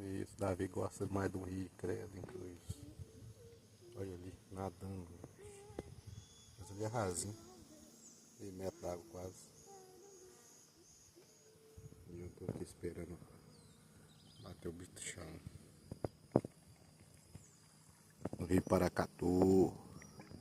Isso, Davi gosta mais do rio, credo, inclusive. Olha ali, nadando. Mas ele é rasinho. Meio metro d'água quase. E eu tô aqui esperando bater o bicho do chão. No Rio Paracatu.